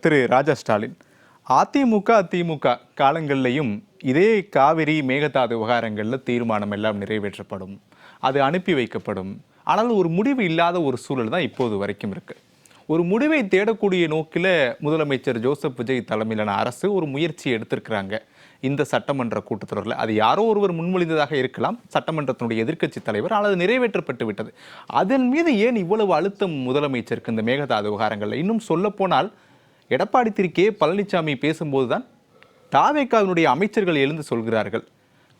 திரு ராஜா ஸ்டாலின், திமுக காலங்கள்லையும் இதே காவிரி மேகதாது விவகாரங்களில் தீர்மானம் எல்லாம் நிறைவேற்றப்படும், அது அனுப்பி வைக்கப்படும். ஆனால் ஒரு முடிவு இல்லாத ஒரு சூழல் தான் இப்போது வரைக்கும் இருக்கு. ஒரு முடிவை தேடக்கூடிய நோக்கில் முதலமைச்சர் ஜோசப் விஜய் தலைமையிலான அரசு ஒரு முயற்சி எடுத்திருக்கிறாங்க. இந்த சட்டமன்ற கூட்டத்தொடரில் அது யாரோ ஒருவர் முன்மொழிந்ததாக இருக்கலாம், சட்டமன்றத்தினுடைய எதிர்க்கட்சி தலைவர், ஆனால் அது நிறைவேற்றப்பட்டு விட்டது. அதன் மீது ஏன் இவ்வளவு அழுத்தம் முதலமைச்சருக்கு இந்த மேகதாது விவகாரங்களில்? இன்னும் சொல்ல போனால் எடப்பாடி திரு கே பழனிசாமி பேசும்போதுதான் தாவேகாவினுடைய அமைச்சர்கள் எழுந்து சொல்கிறார்கள்,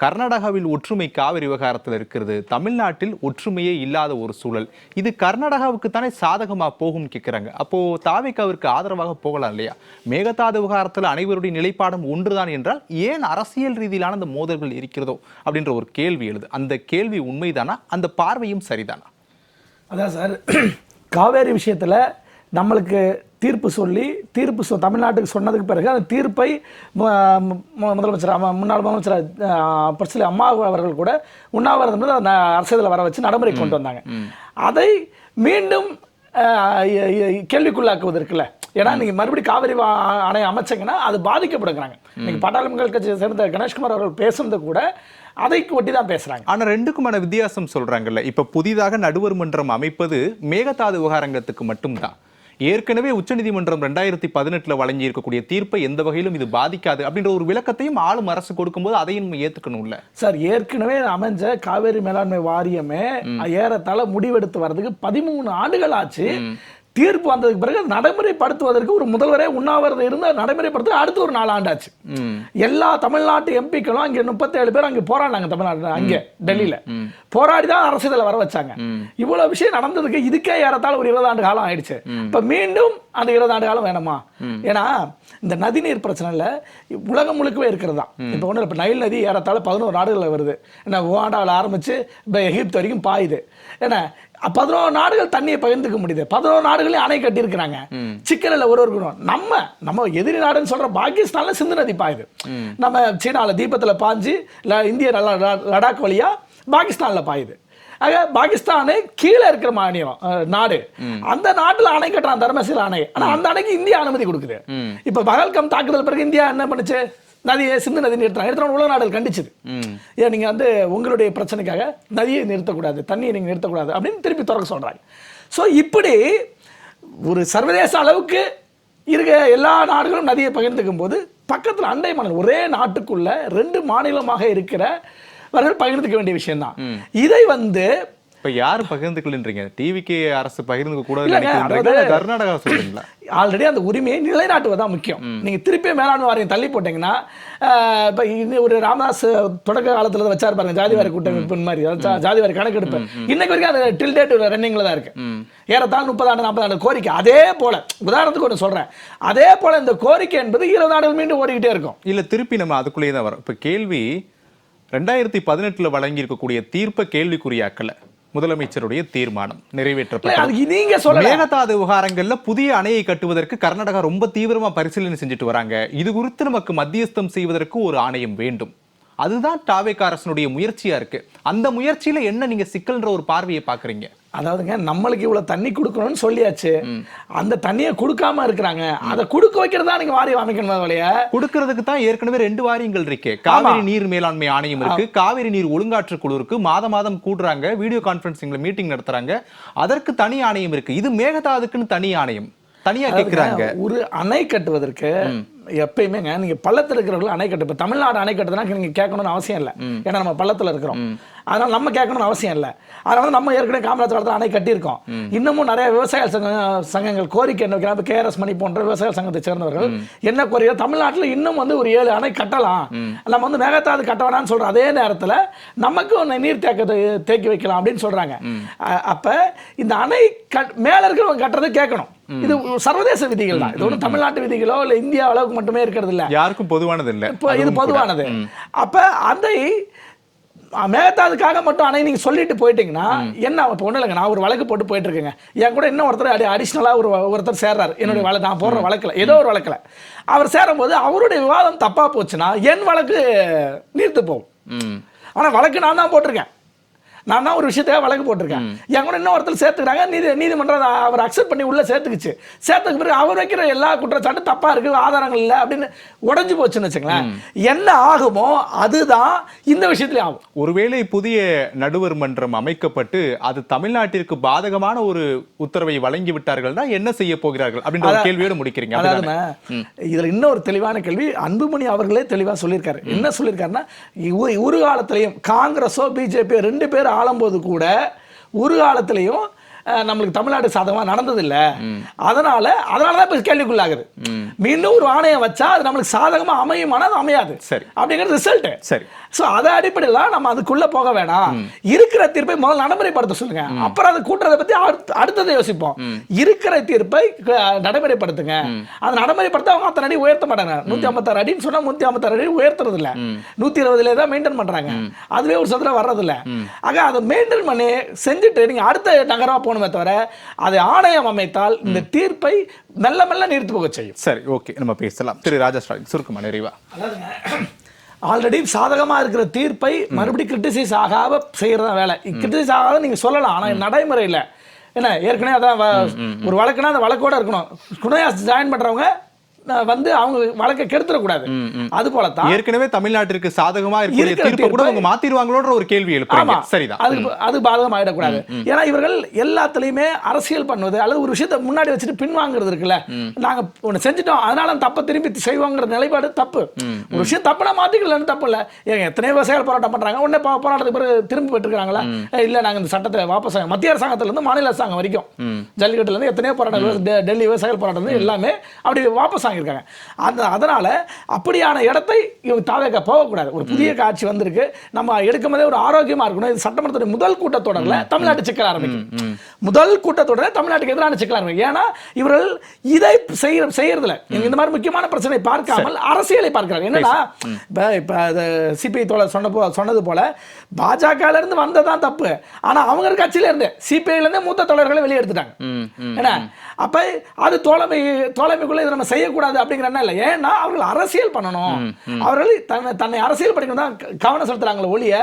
கர்நாடகாவில் ஒற்றுமை காவிரி விவகாரத்தில் இருக்கிறது, தமிழ்நாட்டில் ஒற்றுமையே இல்லாத ஒரு சூழல், இது கர்நாடகாவுக்கு தானே சாதகமா போகும் கேட்கிறாங்க. அப்போ தாவேகாவிற்கு ஆதரவாக போகலாம் இல்லையா? மேகதாது விவகாரத்தில் அனைவருடைய நிலைப்பாடும் ஒன்றுதான் என்றால் ஏன் அரசியல் ரீதியிலான அந்த மோதல்கள் இருக்கிறதோ அப்படின்ற ஒரு கேள்வி எழுது. அந்த கேள்வி உண்மைதானா? அந்த பார்வையும் சரிதானா? அதான் சார், காவேரி விஷயத்துல நம்மளுக்கு தீர்ப்பு சொல்லி தமிழ்நாட்டுக்கு சொன்னதுக்கு பிறகு அந்த தீர்ப்பை முதலமைச்சர் முன்னாள் முதலமைச்சர் பிரச்சனை அம்மா அவர்கள் கூட உண்ணாவிரதம் அரசியலில் வர வச்சு நடைமுறை கொண்டு வந்தாங்க. அதை மீண்டும் கேள்விக்குள்ளாக்குவது இருக்குல்ல. ஏன்னா நீங்கள் மறுபடியும் காவிரி ஆணையம் அமைச்சங்கன்னா அது பாதிக்கப்படுகிறாங்க. நீங்கள் பாட்டாளி மக்கள் கட்சியை சேர்ந்த கணேஷ்குமார் அவர்கள் பேசுனது கூட அதைக்கு ஒட்டி தான் பேசுறாங்க. ஆனா ரெண்டுக்குமான வித்தியாசம் சொல்றாங்கல்ல. இப்ப புதிதாக நடுவர் மன்றம் அமைப்பது மேகதாது விவகாரத்துக்கு மட்டும்தான். ஏற்கனவே உச்சநீதிமன்றம் 2018 வழங்கி இருக்கக்கூடிய தீர்ப்பை எந்த வகையிலும் இது பாதிக்காது அப்படின்ற ஒரு விளக்கத்தையும் ஆளும் அரசு கொடுக்கும்போது அதையும் ஏத்துக்கணும்ல சார். ஏற்கனவே அமைஞ்ச காவேரி மேலாண்மை வாரியமே ஏறத்தாழ முடிவெடுத்து வர்றதுக்கு 13 ஆண்டுகள் ஆச்சு. தீர்ப்பு வந்ததுக்கு பிறகு நடைமுறைப்படுத்துவதற்கு ஒரு முதல்வரே உண்ணாவிரதம் இருந்து நடைமுறைப்படுத்த அடுத்து ஒரு 4 ஆண்டு ஆச்சு. எல்லா தமிழ்நாட்டு எம்பிக்களும் அங்கே 37 பேர் அங்கே போராடினாங்க. தமிழ்நாட்டு அங்கே டெல்லியில போராடி தான் அரசியலில் வர வச்சாங்க. இவ்வளவு விஷயம் நடந்ததுக்கு இதுக்கே ஏறத்தாழ ஒரு 20 ஆண்டு காலம் ஆயிடுச்சு. இப்ப மீண்டும் அந்த 20 ஆண்டு காலம் வேணுமா? ஏன்னா இந்த நதிநீர் பிரச்சனைல உலகம் முழுக்கவே இருக்கிறது தான். இப்போ ஒன்றும் இப்போ நைல் நதி ஏறத்தாழ 11 நாடுகளில் வருது. ஏன்னா உகாண்டாவில் ஆரம்பிச்சு இப்போ எகிப்து வரைக்கும் பாயுது. ஏன்னா 11 நாடுகள் தண்ணியை பகிர்ந்துக்க முடியுது. 11 நாடுகளையும் அணை கட்டி இருக்கிறாங்க. சிக்கலில் ஒருவருக்கணும். நம்ம எதிரி நாடுன்னு சொல்ற பாகிஸ்தான்ல சிந்து நதி பாயுது. நம்ம சீனால தீபத்தில் பாஞ்சு இந்திய லடாக் வழியா பாகிஸ்தான்ல பாயுது. ஆக பாகிஸ்தானு கீழே இருக்கிற நாடு, அந்த நாட்டுல அணை கட்டுறான், தர்மசீல அணை. ஆனா அந்த அணைக்கு இந்தியா அனுமதி கொடுக்குது. இப்ப பகல்கம் தாக்குதல் பிறகு இந்தியா என்ன பண்ணுச்சு? நதியை சிந்து நதி நிறுத்தினாங்க. உலக நாடுகள் கண்டிச்சது. ஏன் நீங்க உங்களுடைய பிரச்சனைக்காக நதியை நிறுத்தக்கூடாது, தண்ணியை நீங்க நிறுத்தக்கூடாது அப்படின்னு திருப்பி திறக்க சொல்றாங்க. ஸோ இப்படி ஒரு சர்வதேச அளவுக்கு இருக்க எல்லா நாடுகளும் நதியை பகிர்ந்துக்கும் போது பக்கத்தில் அண்டை மாநிலம் ஒரே நாட்டுக்குள்ள 2 மாநிலமாக இருக்கிறவர்கள் பகிர்ந்துக்க வேண்டிய விஷயம் தான். இதை இப்ப யாரு பகிர்ந்துக்கலன்றீங்க? டிவிகே அரசு பகிர்ந்துக்க கூடாது, கர்நாடகா சொல்றீங்களா? ஆல்ரெடி அந்த உரிமையை நிலைநாட்டுவதான் முக்கியம். நீங்க திருப்பி மேலாண்மை வாரியம் தள்ளி போட்டீங்கன்னா, இப்ப ஒரு ராமதாஸ் தொடக்க காலத்துல வச்சாரு பாருங்க, ஜாதிவாரி கூட்டமைப்பு மாதிரி, ஜாதிவாரி கணக்கெடுப்பு. இன்னைக்கு வரைக்கும் அது டில் டேட் ரன்னிங்ல தான் இருக்கு. ஏறத்தாழ 30 ஆண்டு 40 ஆண்டு கோரிக்கை. அதே போல உதாரணத்துக்கு ஒன்று சொல்றேன், அதே போல இந்த கோரிக்கை என்பது 20 ஆண்டுகள் மீண்டும் ஓடிக்கிட்டே இருக்கும். இல்ல திருப்பி நம்ம அதுக்குள்ளேயே தான் வரும். இப்ப கேள்வி 2018 வழங்கி இருக்கக்கூடிய தீர்ப்பை கேள்விக்குறியாக்கல முதலமைச்சருடைய தீர்மானம் நிறைவேற்றப்பட்டது. மேகதாது விவகாரங்கள்ல புதிய அணையை கட்டுவதற்கு கர்நாடகா ரொம்ப தீவிரமா பரிசீலனை செஞ்சுட்டு வராங்க. இது குறித்து நமக்கு மத்தியஸ்தம் செய்வதற்கு ஒரு ஆணையம் வேண்டும். அதுதான் தாவேகா அரசனுடைய முயற்சியா இருக்கு. அந்த முயற்சியில என்ன நீங்க சிக்கல்ன்ற ஒரு பார்வையை பாக்குறீங்க? அதாவதுங்க, நம்மளுக்கு இவ்வளவு தண்ணி கொடுக்கணும்னு சொல்லியாச்சு, அந்த தண்ணியை கொடுக்காம இருக்கிறாங்க. அதை கொடுக்க வைக்கிறதா நீங்க வாரியம் அமைக்கணும். வழியா கொடுக்கறதுக்கு தான் ஏற்கனவே 2 வாரியங்கள் இருக்கு. காவிரி நீர் மேலாண்மை ஆணையம் இருக்கு, காவிரி நீர் ஒழுங்காற்று குழு இருக்கு. மாதம் கூடுறாங்க, வீடியோ கான்பரன்சிங்ல மீட்டிங் நடத்துறாங்க. அதற்கு தனி ஆணையம் இருக்கு. இது மேகதாதுக்குன்னு தனி ஆணையம் தனியா கேட்கிறாங்க. ஒரு அணை கட்டுவதற்கு எப்பயுமே நீங்க பள்ளத்துல இருக்கிறவர்கள் அணை கட்டு. தமிழ்நாடு அணை கட்டுதுன்னா நீங்க கேட்கணும்னு அவசியம் இல்லை. ஏன்னா நம்ம பள்ளத்துல இருக்கிறோம், அதனால நம்ம கேட்கணும்னு அவசியம் இல்லை. அதனால நம்ம ஏற்கனவே காமராஜர் காலத்தில் அணை கட்டியிருக்கோம். இன்னமும் நிறைய விவசாய சங்கங்கள் கோரிக்கை என்ன வைக்கிறாங்க. KRS மணி போன்ற விவசாய சங்கத்தை சேர்ந்தவர்கள் என்ன கோரிக்கை, தமிழ்நாட்டில் இன்னும் ஒரு 7 அணை கட்டலாம், நம்ம மேகதாது கட்ட வேணாம்னு சொல்ற அதே நேரத்தில் நமக்கு நீர் தேக்கி வைக்கலாம் அப்படின்னு சொல்றாங்க. அப்ப இந்த அணை மேல இருக்கிறவங்க கட்டுறது கேட்கணும். இது சர்வதேச விதிகள் தான். இது ஒன்றும் தமிழ்நாட்டு விதிகளோ இல்லை இந்தியா அளவுக்கு மட்டுமே இருக்கிறது இல்லை, யாருக்கும் பொதுவானது இல்லை. இது பொதுவானது. அப்ப அந்த மேகதாதுக்காக மட்டும் அணை நீங்க சொல்லிட்டு போயிட்டீங்கன்னா என்ன? இப்போ ஒன்றும் இல்லைங்க, நான் ஒரு வழக்கு போட்டு போயிட்டு இருக்கேங்க. என் கூட இன்னும் ஒருத்தர் அடிஷ்னலா ஒருத்தர் சேர்றாரு என்னுடைய நான் போடுற வழக்கில், ஏதோ ஒரு வழக்கில் அவர் சேரும் போது அவருடைய விவாதம் தப்பா போச்சுன்னா என் வழக்கு நீர்த்து போகும். ஆனா வழக்கு நான் தான் போட்டிருக்கேன். நான் தான் ஒரு விஷயத்தையாக வழக்கு போட்டிருக்கேன், என் கூட இன்னும் ஒருத்தர் சேர்த்துக்கிறாங்க, நீதிமன்றம் அவர் அக்செப்ட் பண்ணி உள்ள சேர்த்துக்குச்சு. சேர்த்துக்கு பிறகு அவர் வைக்கிற எல்லா குற்றச்சாட்டும் தப்பா இருக்கு, ஆதாரங்கள் இல்லை அப்படின்னு உடஞ்சு போச்சுன்னு வச்சுங்களேன், என்ன ஆகுமோ அதுதான் இந்த விஷயத்துலயும் ஆகும். ஒருவேளை புதிய நடுவர் மன்றம் அமைக்கப்பட்டு அது தமிழ்நாட்டிற்கு பாதகமான ஒரு உத்தரவை வழங்கி விட்டார்கள்னா என்ன செய்ய போகிறார்கள் அப்படின்ற ஒரு கேள்வியோடு முடிக்கிறீங்க. அதாவது இதுல இன்னொரு தெளிவான கேள்வி அன்புமணி அவர்களே தெளிவா சொல்லியிருக்காரு. என்ன சொல்லியிருக்காருன்னா, ஒரு காலத்திலையும் காங்கிரஸோ பிஜேபியோ 2 பேர் ஆளும்போது கூட ஒரு காலத்திலையும் நம்மளுக்கு தமிழ்நாடு சாதகமாக நடந்ததில்லை, அதனால தான் இப்போ கேள்விக்குள்ளாகுது. மீண்டும் ஒரு ஆணையம் வச்சா அது நம்மளுக்கு சாதகமாக அமையுமானா அது அமையாது. சரி, அப்படிங்கிறது ரிசல்ட். சரி, ஸோ அதை அடிப்படையில் நம்ம அதுக்குள்ள போக வேணாம். இருக்கிற தீர்ப்பை முதல்ல நடைமுறைப்படுத்த சொல்லுங்க, அப்புறம் அதை கூட்டுறதை பத்தி அடுத்ததை யோசிப்போம். இருக்கிற தீர்ப்பை நடைமுறைப்படுத்துங்க. அதை நடைமுறைப்படுத்த அவங்க அத்தனை அடி உயர்த்த மாட்டாங்க. 156 அடின்னு சொன்னா 156 அடி உயர்த்துறது இல்ல, 120 தான் மெயின்டைன் பண்றாங்க. அதுவே ஒரு சதுரம் வர்றது இல்ல. ஆக அதை மெயின்டைன் பண்ணி செஞ்சுட்டு நீங்க அடுத்த நகரமா போகணுமே தவிர அதை ஆணையம் அமைத்தால் இந்த தீர்ப்பை மெல்ல மெல்ல நிறுத்தி போக செய்யும். சரி, ஓகே, நம்ம பேசலாம். திரு ராஜா ஸ்டாலின் சுருக்கமா நிறைவா. ஆல்ரெடி சாதகமா இருக்கிற தீர்ப்பை மறுபடியும் கிரிட்டிசைஸ் ஆகாம செய்யறதா வேலை. கிரிட்டிசைஸ் ஆகாத நீங்க சொல்லலாம், ஆனா நடைமுறையில் என்ன ஏற்கனவே அதான் ஒரு வழக்குனா அந்த வழக்கோட இருக்கணும். குணையா ஜாயின் பண்றவங்க வந்து அவங்க வழக்கை கெடுத்துடக்கூடாது. அது போலதான் ஏற்கனவே தமிழ்நாட்டிற்கு சாதகமா இருக்கிற தீர்ப்பை கூட அவங்க மாத்திடுவாங்களோன்ற ஒரு கேள்வி எழுப்புறாங்க. சரிதான், அது பாதகம் ஆயிடக்கூடாது. ஏன்னா இவர்கள் எல்லாத்துலயுமே அரசியல் பண்ணுவது அல்லது ஒரு விஷயத்தை முன்னாடி வச்சுட்டு பின்வாங்கிறது இருக்குல்ல, நாங்க ஒண்ணு செஞ்சுட்டோம் அதனால தப்ப திரும்பி செய்வாங்கிற நிலைப்பாடு தப்பு. ஒரு விஷயம் தப்புனா மாத்திக்கலன்னு தப்பு இல்ல. எத்தனையோ விவசாயிகள் போராட்டம் பண்றாங்க, உடனே போராட்டத்துக்கு பிறகு திரும்பி பெற்றுக்கிறாங்களா? இல்ல, நாங்க இந்த சட்டத்தை வாபஸ் மத்திய அரசாங்கத்துல இருந்து மாநில அரசாங்கம் வரைக்கும் ஜல்லிக்கட்டுல இருந்து எத்தனையோ போராட்டம், டெல்லி விவசாயிகள் போராட்டம் எல்லாமே அப்படி வாபஸ் இருக்காங்க. அதனால அப்படியான இடத்தை இவங்க தாவேக போகக்கூடாது. ஒரு புதிய காட்சி வந்திருக்கு, நம்ம எடுக்கும் போதே ஒரு ஆரோக்கியமா இருக்கணும். இது சட்டமன்றத்துடைய முதல் கூட்டத்தொடர்ல தமிழ்நாட்டு சிக்கல் ஆரம்பிக்கும். முதல் கூட்டத்தொடர தமிழ்நாட்டுக்கு எதிரான சிக்கல் ஆரம்பிக்கும். ஏன்னா இவர்கள் இதை செய்யறதுல இந்த மாதிரி முக்கியமான பிரச்சனை பார்க்காமல் அரசியலை பார்க்கிறாங்க. என்னன்னா இப்ப சிபிஐ தோழர் சொன்னது போல பாஜக இருந்து வந்ததான் தப்பு, ஆனா அவங்க கட்சியில இருந்து சிபிஐல இருந்து மூத்த தோழர்களை வெளியே எடுத்துட்டாங்க. ஏன்னா அப்ப அது தோழமைக்குள்ள இதை நம்ம செய்யக்கூடாது அப்படிங்கிற என்ன இல்லை. ஏன்னா அவர்கள் அரசியல் பண்ணணும், அவர்கள் தன்னை அரசியல் படிக்கணும் தான் கவனம் செலுத்துறாங்களே ஒழிய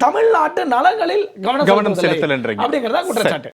தமிழ்நாட்டு நலங்களில் கவனம் செலுத்தல் அப்படிங்கிறதா குற்றச்சாட்டு.